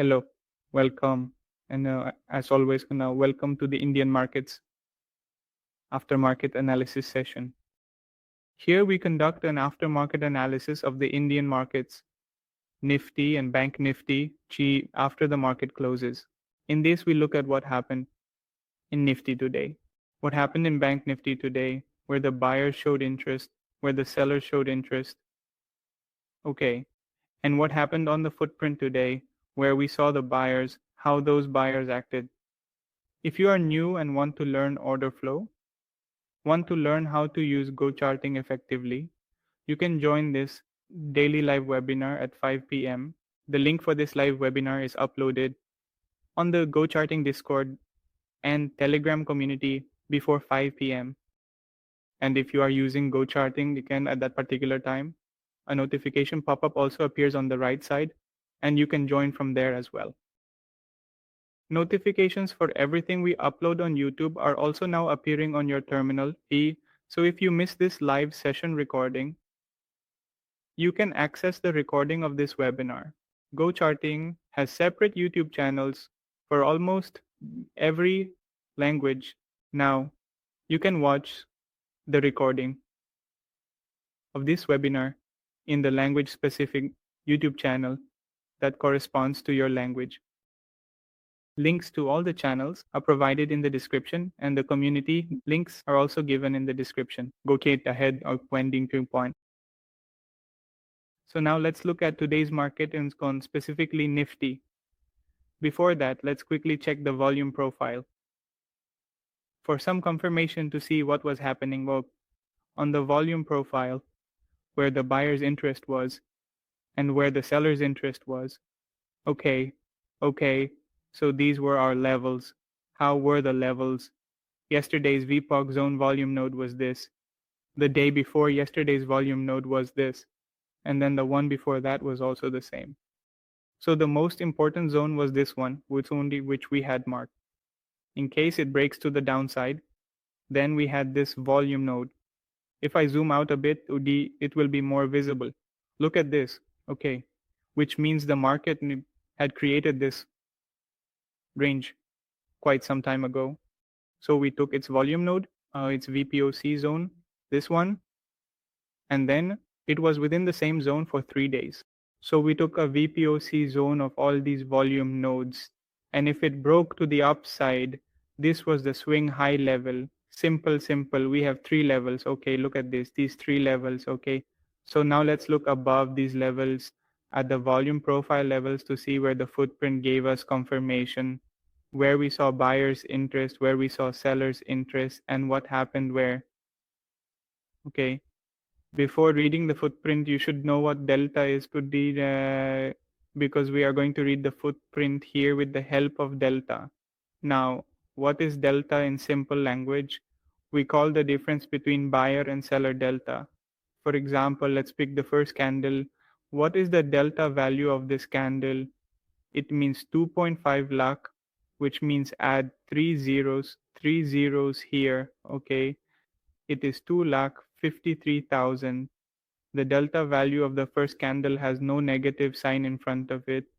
Hello, welcome, and as always, welcome to the Indian markets aftermarket analysis session. Here we conduct an aftermarket analysis of the Indian markets, Nifty and Bank Nifty, after the market closes. In this, we look at what happened in Nifty today. What happened in Bank Nifty today, where the buyers showed interest, where the sellers showed interest. Okay, and what happened on the footprint today, where we saw the buyers, how those buyers acted. If you are new and want to learn order flow, want to learn how to use GoCharting effectively, you can join this daily live webinar at 5 p.m. The link for this live webinar is uploaded on the GoCharting Discord and Telegram community before 5 p.m. And if you are using GoCharting, you can at that particular time, a notification pop-up also appears on the right side, and you can join from there as well. Notifications for everything we upload on YouTube are also now appearing on your terminal. So if you miss this live session recording, you can access the recording of this webinar. GoCharting has separate YouTube channels for almost every language. Now, you can watch the recording of this webinar in the language-specific YouTube channel that corresponds to your language. Links to all the channels are provided in the description, and the community links are also given in the description. Go get ahead of wending to point. So now let's look at today's market and specifically Nifty. Before that, let's quickly check the volume profile for some confirmation to see what was happening. Well, on the volume profile, where the buyer's interest was and where the seller's interest was. Okay. So these were our levels. How were the levels? Yesterday's VPOC zone volume node was this. The day before yesterday's volume node was this. And then the one before that was also the same. So the most important zone was this one, which we had marked. In case it breaks to the downside, then we had this volume node. If I zoom out a bit, it will be more visible. Look at this, okay, which means the market had created this range quite some time ago. So we took its volume node, its VPOC zone, this one, and then it was within the same zone for 3 days. So we took a VPOC zone of all these volume nodes, and if it broke to the upside, this was the swing high level. Simple, we have 3 levels. Okay, look at this, these 3 levels, okay. So now let's look above these levels at the volume profile levels to see where the footprint gave us confirmation, where we saw buyers' interest, where we saw sellers' interest, and what happened where. Okay. Before reading the footprint, you should know what delta is, because we are going to read the footprint here with the help of delta. Now, what is delta in simple language? We call the difference between buyer and seller delta. For example, let's pick the first candle. What is the delta value of this candle? It means 2.5 lakh, which means add 3 zeros here, okay? It is 2,53,000. The delta value of the first candle has no negative sign in front of it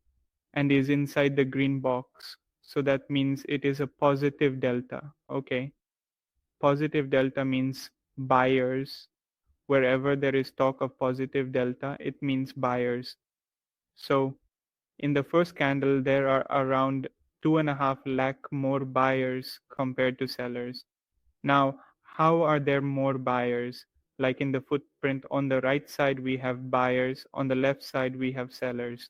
and is inside the green box. So that means it is a positive delta, okay? Positive delta means buyers. Wherever there is talk of positive delta, it means buyers. So in the first candle, there are around 2.5 lakh more buyers compared to sellers. Now, how are there more buyers? Like in the footprint, on the right side, we have buyers. On the left side, we have sellers.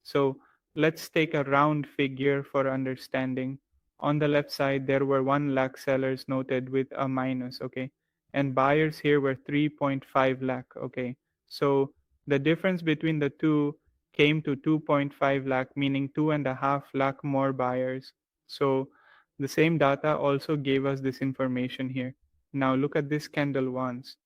So let's take a round figure for understanding. On the left side, there were 1 lakh sellers noted with a minus, okay? And buyers here were 3.5 lakh, okay? So the difference between the two came to 2.5 lakh, meaning 2.5 lakh more buyers. So the same data also gave us this information here. Now look at this candle once.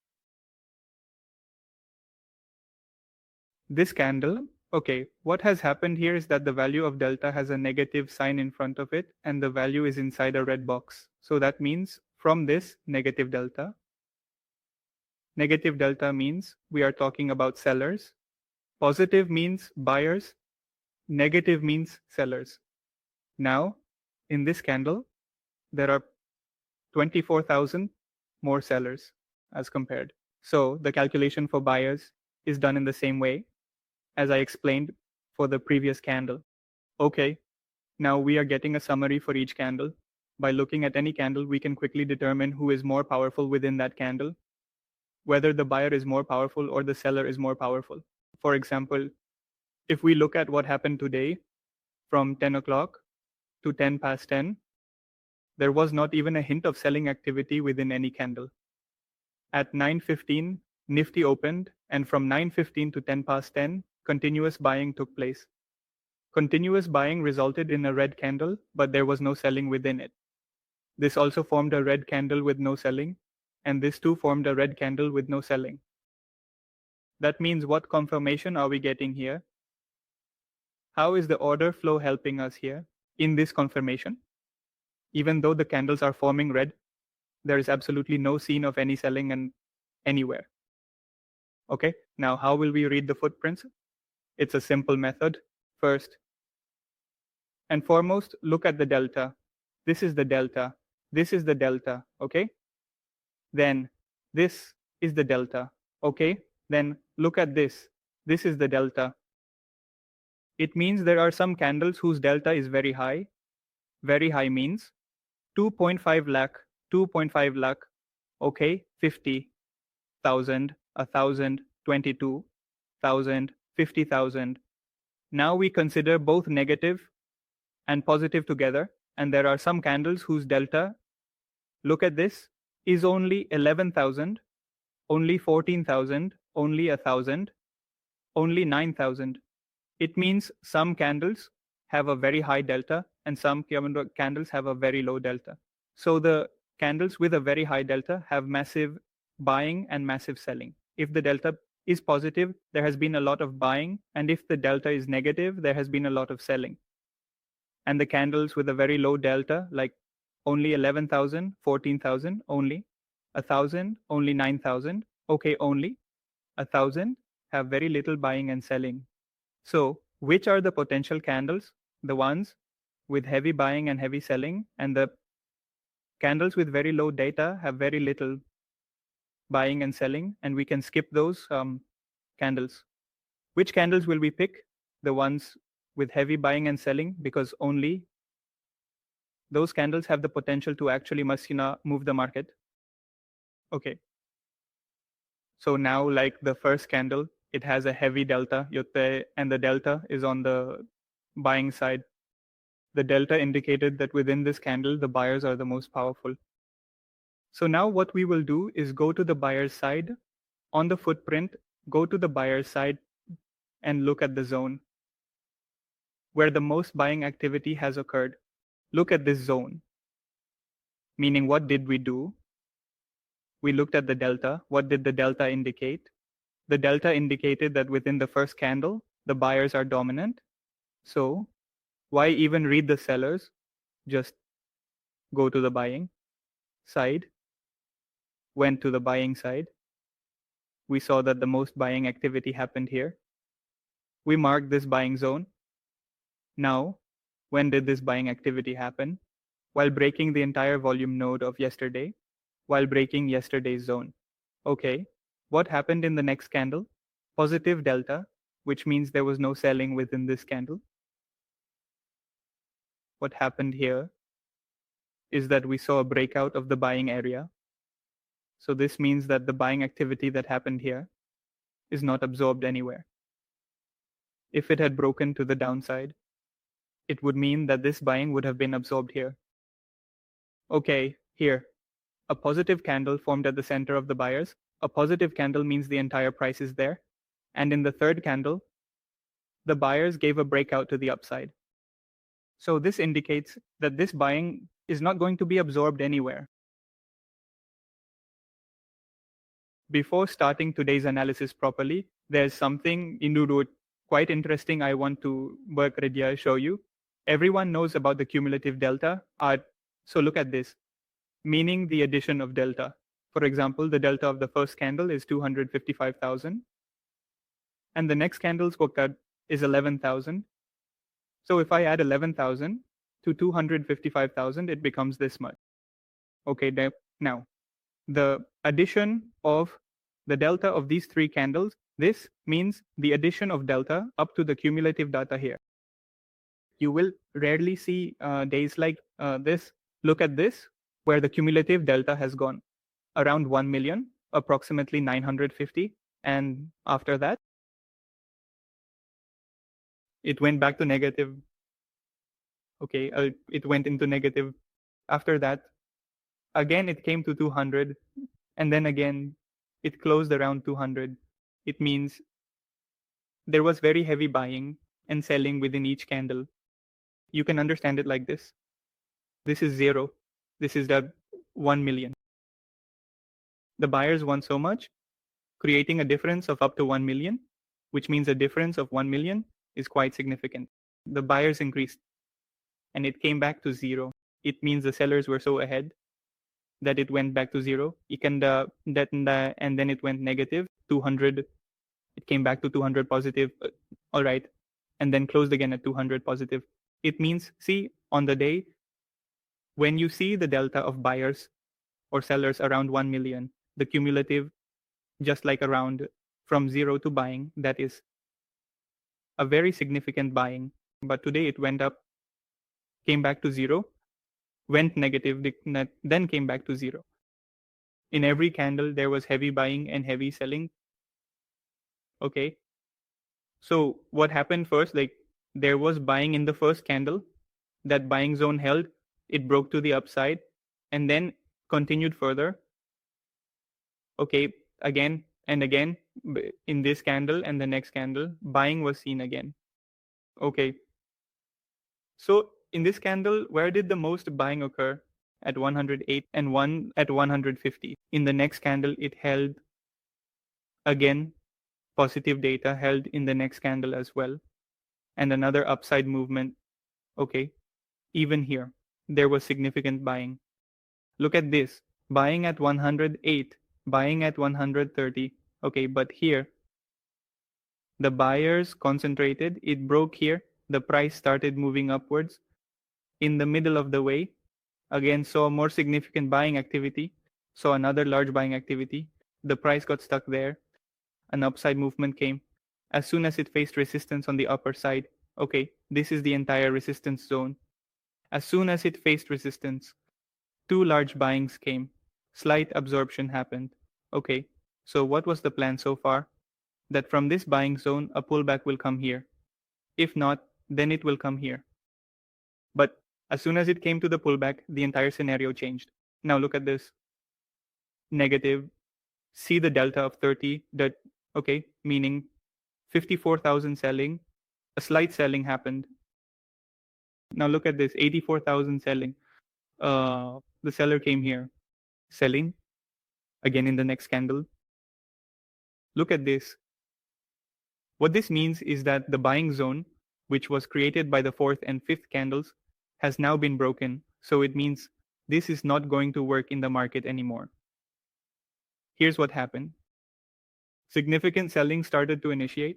This candle, okay, what has happened here is that the value of delta has a negative sign in front of it and the value is inside a red box. So that means from this negative delta means we are talking about sellers. Positive means buyers. Negative means sellers. Now, in this candle, there are 24,000 more sellers as compared. So the calculation for buyers is done in the same way as I explained for the previous candle. Okay, now we are getting a summary for each candle. By looking at any candle, we can quickly determine who is more powerful within that candle, whether the buyer is more powerful or the seller is more powerful. For example, if we look at what happened today from 10 o'clock to 10 past 10, there was not even a hint of selling activity within any candle. At 9:15, Nifty opened, and from 9:15 to 10 past 10, continuous buying took place. Continuous buying resulted in a red candle, but there was no selling within it. This also formed a red candle with no selling, and this too formed a red candle with no selling. That means what confirmation are we getting here? How is the order flow helping us here in this confirmation? Even though the candles are forming red, there is absolutely no scene of any selling and anywhere. Okay, now how will we read the footprints? It's a simple method. First and foremost, look at the delta. This is the delta. This is the delta. Okay. Then this is the delta. Okay. Then look at this. This is the delta. It means there are some candles whose delta is very high. Very high means 2.5 lakh, 2.5 lakh. Okay. 50,000, 1,000, 22,000, 50,000. Now we consider both negative and positive together, and there are some candles whose delta, look at this, is only 11,000, only 14,000, only 1,000, only 9,000. It means some candles have a very high delta and some candles have a very low delta. So the candles with a very high delta have massive buying and massive selling. If the delta is positive, there has been a lot of buying, and if the delta is negative, there has been a lot of selling. And the candles with a very low delta, like only 11,000, 14,000, only 1,000, only 9,000, okay, only 1,000, have very little buying and selling. So which are the potential candles? The ones with heavy buying and heavy selling, and the candles with very low data have very little buying and selling, and we can skip those candles. Which candles will we pick? The ones with heavy buying and selling, because only those candles have the potential to actually move the market. Okay. So now, like the first candle, it has a heavy delta, and the delta is on the buying side. The delta indicated that within this candle, the buyers are the most powerful. So now what we will do is go to the buyer's side. On the footprint, go to the buyer's side and look at the zone where the most buying activity has occurred. Look at this zone. Meaning, what did we do? We looked at the delta. What did the delta indicate? The delta indicated that within the first candle, the buyers are dominant. So why even read the sellers? Just go to the buying side, went to the buying side. We saw that the most buying activity happened here. We marked this buying zone. Now, when did this buying activity happen? While breaking the entire volume node of yesterday, while breaking yesterday's zone. Okay, what happened in the next candle? Positive delta, which means there was no selling within this candle. What happened here is that we saw a breakout of the buying area. So this means that the buying activity that happened here is not absorbed anywhere. If it had broken to the downside, it would mean that this buying would have been absorbed here. Okay, here, a positive candle formed at the center of the buyers. A positive candle means the entire price is there. And in the third candle, the buyers gave a breakout to the upside. So this indicates that this buying is not going to be absorbed anywhere. Before starting today's analysis properly, there's something quite interesting I want to show you. Everyone knows about the cumulative delta. So look at this, meaning the addition of delta. For example, the delta of the first candle is 255,000. And the next candle's quota is 11,000. So if I add 11,000 to 255,000, it becomes this much. Okay, now the addition of the delta of these three candles, this means the addition of delta up to the cumulative data here. You will rarely see days like this. Look at this, where the cumulative delta has gone around 1 million, approximately 950. And after that, it went back to negative. Okay, it went into negative. After that, again, it came to 200. And then again, it closed around 200. It means there was very heavy buying and selling within each candle. You can understand it like this. This is 0. This is the 1 million. The buyers won so much, creating a difference of up to 1 million, which means a difference of 1 million is quite significant. The buyers increased and it came back to 0. It means the sellers were so ahead that it went back to 0. And then it went negative 200. It came back to 200 positive. All right. And then closed again at 200 positive. It means, see, on the day, when you see the delta of buyers or sellers around 1 million, the cumulative, just like around from 0 to buying, that is a very significant buying. But today it went up, came back to 0, went negative, then came back to 0. In every candle, there was heavy buying and heavy selling. Okay. So what happened first, like there was buying in the first candle, that buying zone held, it broke to the upside and then continued further. Okay, again and again in this candle and the next candle, buying was seen again. Okay. So in this candle, where did the most buying occur? At 108 and one at 150. In the next candle, it held again, positive data held in the next candle as well. And another upside movement. Okay, even here, there was significant buying. Look at this, buying at 108, buying at 130. Okay, but here, the buyers concentrated, it broke here, the price started moving upwards. In the middle of the way, again saw more significant buying activity, saw another large buying activity. The price got stuck there. An upside movement came. As soon as it faced resistance on the upper side, okay, this is the entire resistance zone. As soon as it faced resistance, two large buyings came. Slight absorption happened. Okay, so what was the plan so far? That from this buying zone, a pullback will come here. If not, then it will come here. But as soon as it came to the pullback, the entire scenario changed. Now look at this. Negative. See the delta of 30, that, okay, meaning 54,000 selling, a slight selling happened. Now look at this, 84,000 selling. The seller came here, selling, again in the next candle. Look at this. What this means is that the buying zone, which was created by the fourth and fifth candles, has now been broken. So it means this is not going to work in the market anymore. Here's what happened. Significant selling started to initiate.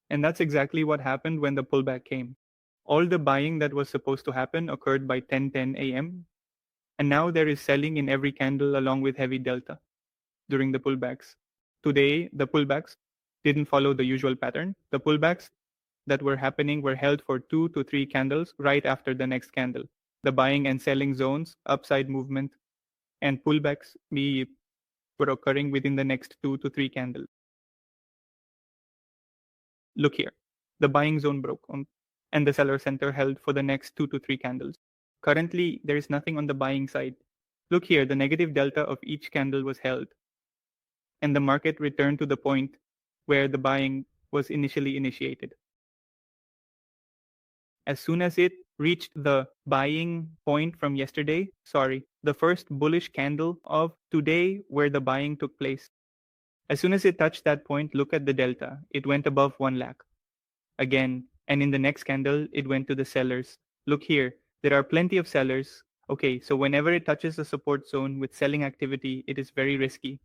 And that's exactly what happened when the pullback came. All the buying that was supposed to happen occurred by 10:10 a.m. And now there is selling in every candle along with heavy delta during the pullbacks. Today, the pullbacks didn't follow the usual pattern. The pullbacks that were happening were held for 2 to 3 candles right after the next candle. The buying and selling zones, upside movement, and pullbacks were occurring within the next 2 to 3 candles. Look here, the buying zone broke and the seller center held for the next 2 to 3 candles. Currently, there is nothing on the buying side. Look here, the negative delta of each candle was held, and the market returned to the point where the buying was initially initiated. As soon as it reached the buying point from yesterday, the first bullish candle of today where the buying took place, as soon as it touched that point, look at the delta. It went above 1 lakh. Again, and in the next candle, it went to the sellers. Look here, there are plenty of sellers. Okay, so whenever it touches the support zone with selling activity, it is very risky.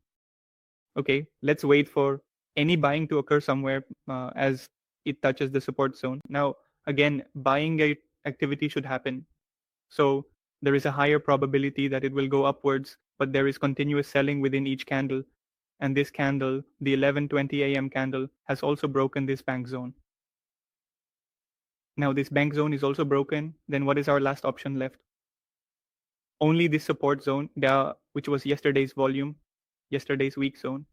Okay, let's wait for any buying to occur somewhere as it touches the support zone. Now, again, buying activity should happen. So there is a higher probability that it will go upwards, but there is continuous selling within each candle. And this candle, the 11:20 a.m. candle, has also broken this bank zone. Now this bank zone is also broken. Then what is our last option left? Only this support zone, which was yesterday's volume, yesterday's weak zone.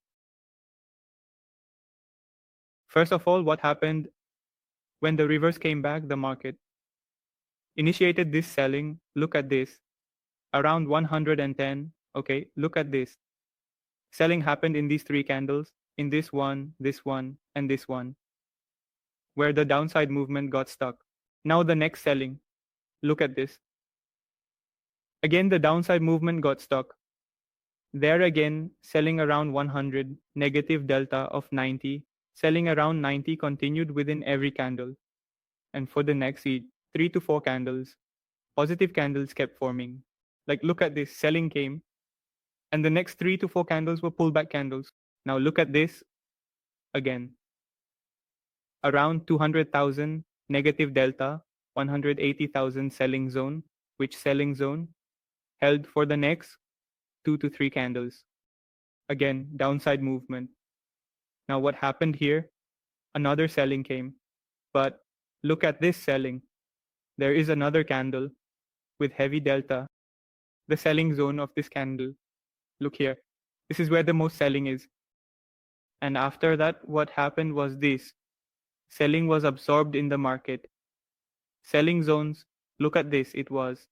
First of all, what happened when the reverse came back? The market initiated this selling. Look at this, around 110. Okay, look at this. Selling happened in these three candles, in this one, and this one, where the downside movement got stuck. Now the next selling, look at this. Again, the downside movement got stuck. There again, selling around 100, negative delta of 90, selling around 90 continued within every candle. And for the next 3 to 4 candles, positive candles kept forming. Like, look at this, selling came, and the next 3 to 4 candles were pullback candles. Now look at this again. Around 200,000 negative delta, 180,000 selling zone, which selling zone held for the next 2 to 3 candles. Again, downside movement. Now what happened here? Another selling came. But look at this selling. There is another candle with heavy delta, the selling zone of this candle. Look here. This is where the most selling is. And after that, what happened was this. Selling was absorbed in the market. Selling zones, look at this, it was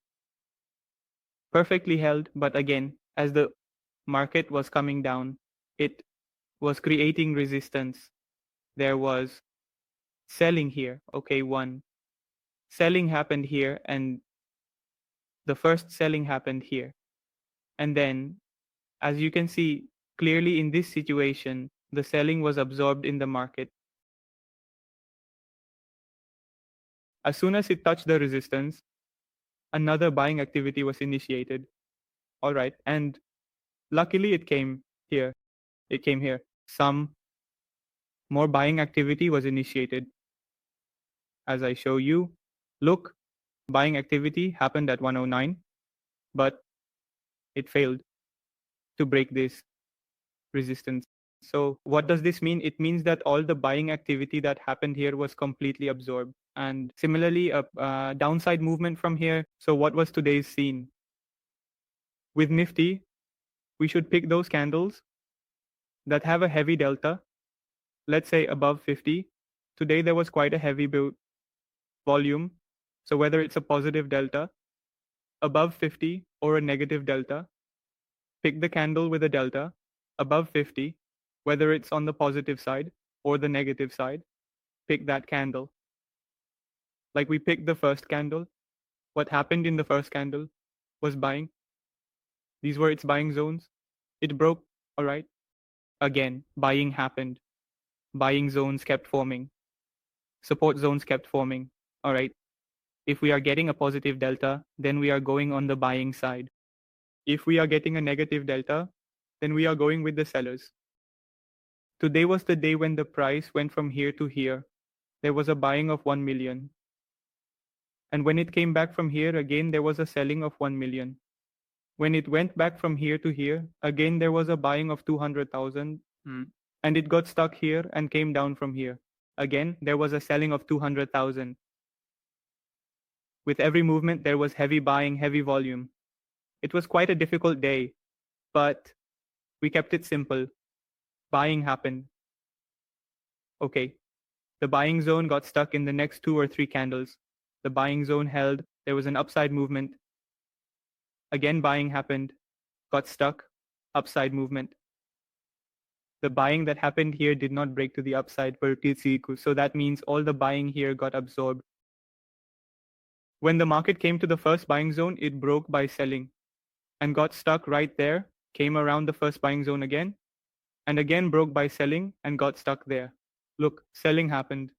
perfectly held, but again, as the market was coming down, it was creating resistance. There was selling here, okay, one. Selling happened here, and the first selling happened here. And then, as you can see clearly in this situation, the selling was absorbed in the market. As soon as it touched the resistance, another buying activity was initiated. All right, and luckily it came here. It came here. Some more buying activity was initiated. As I show you, look, buying activity happened at 109, but it failed to break this resistance. So what does this mean? It means that all the buying activity that happened here was completely absorbed. And similarly, a downside movement from here. So what was today's scene? With Nifty, we should pick those candles that have a heavy delta, let's say above 50. Today there was quite a heavy volume. So whether it's a positive delta above 50 or a negative delta, pick the candle with a delta above 50, whether it's on the positive side or the negative side, pick that candle. Like we picked the first candle. What happened in the first candle was buying. These were its buying zones. It broke, all right. Again, buying happened. Buying zones kept forming. Support zones kept forming, all right. If we are getting a positive delta, then we are going on the buying side. If we are getting a negative delta, then we are going with the sellers. Today was the day when the price went from here to here. There was a buying of 1 million. And when it came back from here, again, there was a selling of 1 million. When it went back from here to here, again, there was a buying of 200,000. And it got stuck here and came down from here. Again, there was a selling of 200,000. With every movement, there was heavy buying, heavy volume. It was quite a difficult day, but we kept it simple. Buying happened. Okay, the buying zone got stuck in the next 2 or 3 candles. The buying zone held, there was an upside movement. Again, buying happened, got stuck, upside movement. The buying that happened here did not break to the upside per TCQ, so that means all the buying here got absorbed. When the market came to the first buying zone, it broke by selling and got stuck right there, came around the first buying zone again, and again broke by selling and got stuck there. Look, selling happened,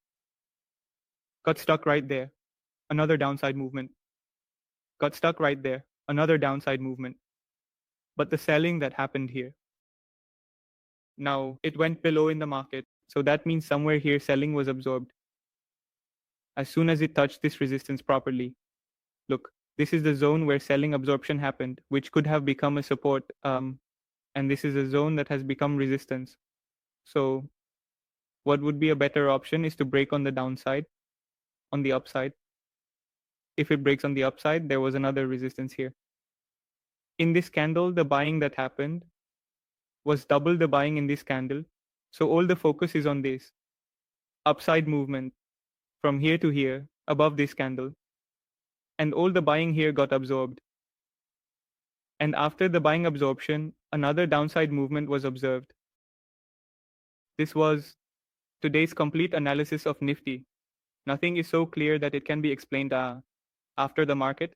got stuck right there, another downside movement, got stuck right there, another downside movement. But the selling that happened here, now it went below in the market, so that means somewhere here selling was absorbed. as soon as it touched this resistance properly. Look, this is the zone where selling absorption happened, which could have become a support, and this is a zone that has become resistance. So what would be a better option is to break on the downside, on the upside. If it breaks on the upside, there was another resistance here. In this candle, the buying that happened was double the buying in this candle. So all the focus is on this upside movement from here to here above this candle. And all the buying here got absorbed. And after the buying absorption, another downside movement was observed. This was today's complete analysis of Nifty. Nothing is so clear that it can be explained after the market.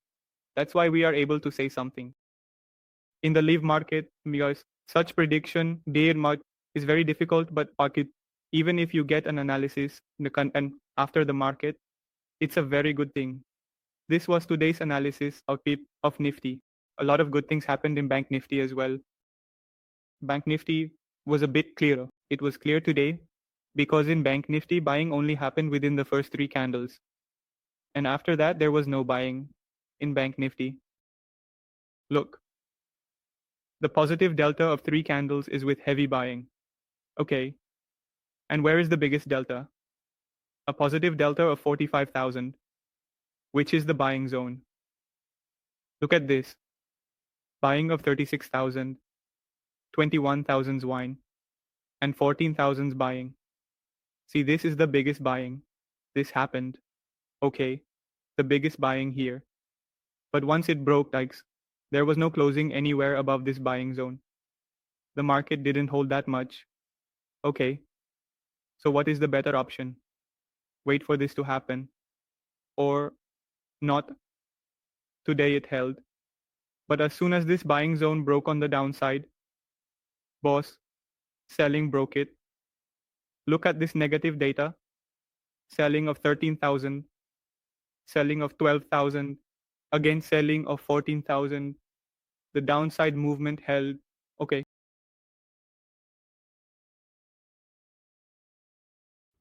That's why we are able to say something. In the live market, because such prediction day and month is very difficult, but market, even if you get an analysis and after the market, it's a very good thing. This was today's analysis of Nifty. A lot of good things happened in Bank Nifty as well. Bank Nifty was a bit clearer. It was clear today because in Bank Nifty, buying only happened within the first 3 candles. And after that, there was no buying in Bank Nifty. Look, the positive delta of 3 candles is with heavy buying. Okay. And where is the biggest delta? A positive delta of 45,000, which is the buying zone. Look at this. Buying of 36,000, 21,000's wine, and 14,000's buying. See, this is the biggest buying. This happened. Okay. The biggest buying here. But once it broke, there was no closing anywhere above this buying zone. The market didn't hold that much. Okay. So what is the better option? Wait for this to happen. Or not. Today it held. But as soon as this buying zone broke on the downside, boss, selling broke it. Look at this negative data. Selling of 13,000, selling of 12,000, again selling of 14,000. The downside movement held. Okay.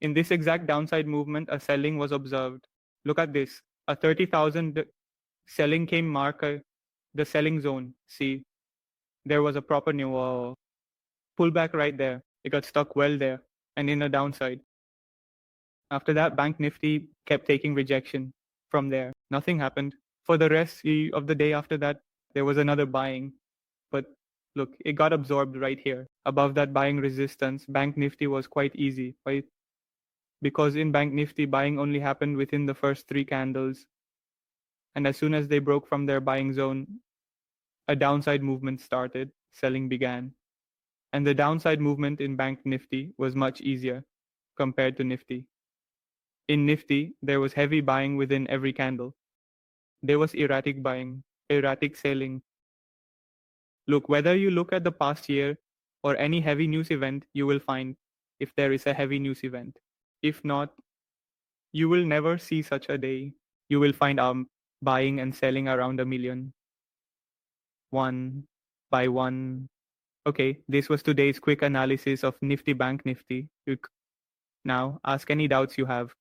In this exact downside movement, a selling was observed. Look at this. A 30,000 selling came mark the selling zone. See, there was a proper new pullback right there. It got stuck well there and in a downside. After that, Bank Nifty kept taking rejection from there. Nothing happened. For the rest of the day after that, there was another buying. But look, it got absorbed right here. Above that buying resistance, Bank Nifty was quite easy, right? Because in Bank Nifty, buying only happened within the first 3 candles. And as soon as they broke from their buying zone, a downside movement started, selling began. And the downside movement in Bank Nifty was much easier compared to Nifty. In Nifty, there was heavy buying within every candle. There was erratic buying, erratic selling. Look, whether you look at the past year or any heavy news event, you will find if there is a heavy news event. If not, you will never see such a day. You will find buying and selling around 1,000,000. One by one. Okay, this was today's quick analysis of Nifty Bank Nifty. Now, ask any doubts you have.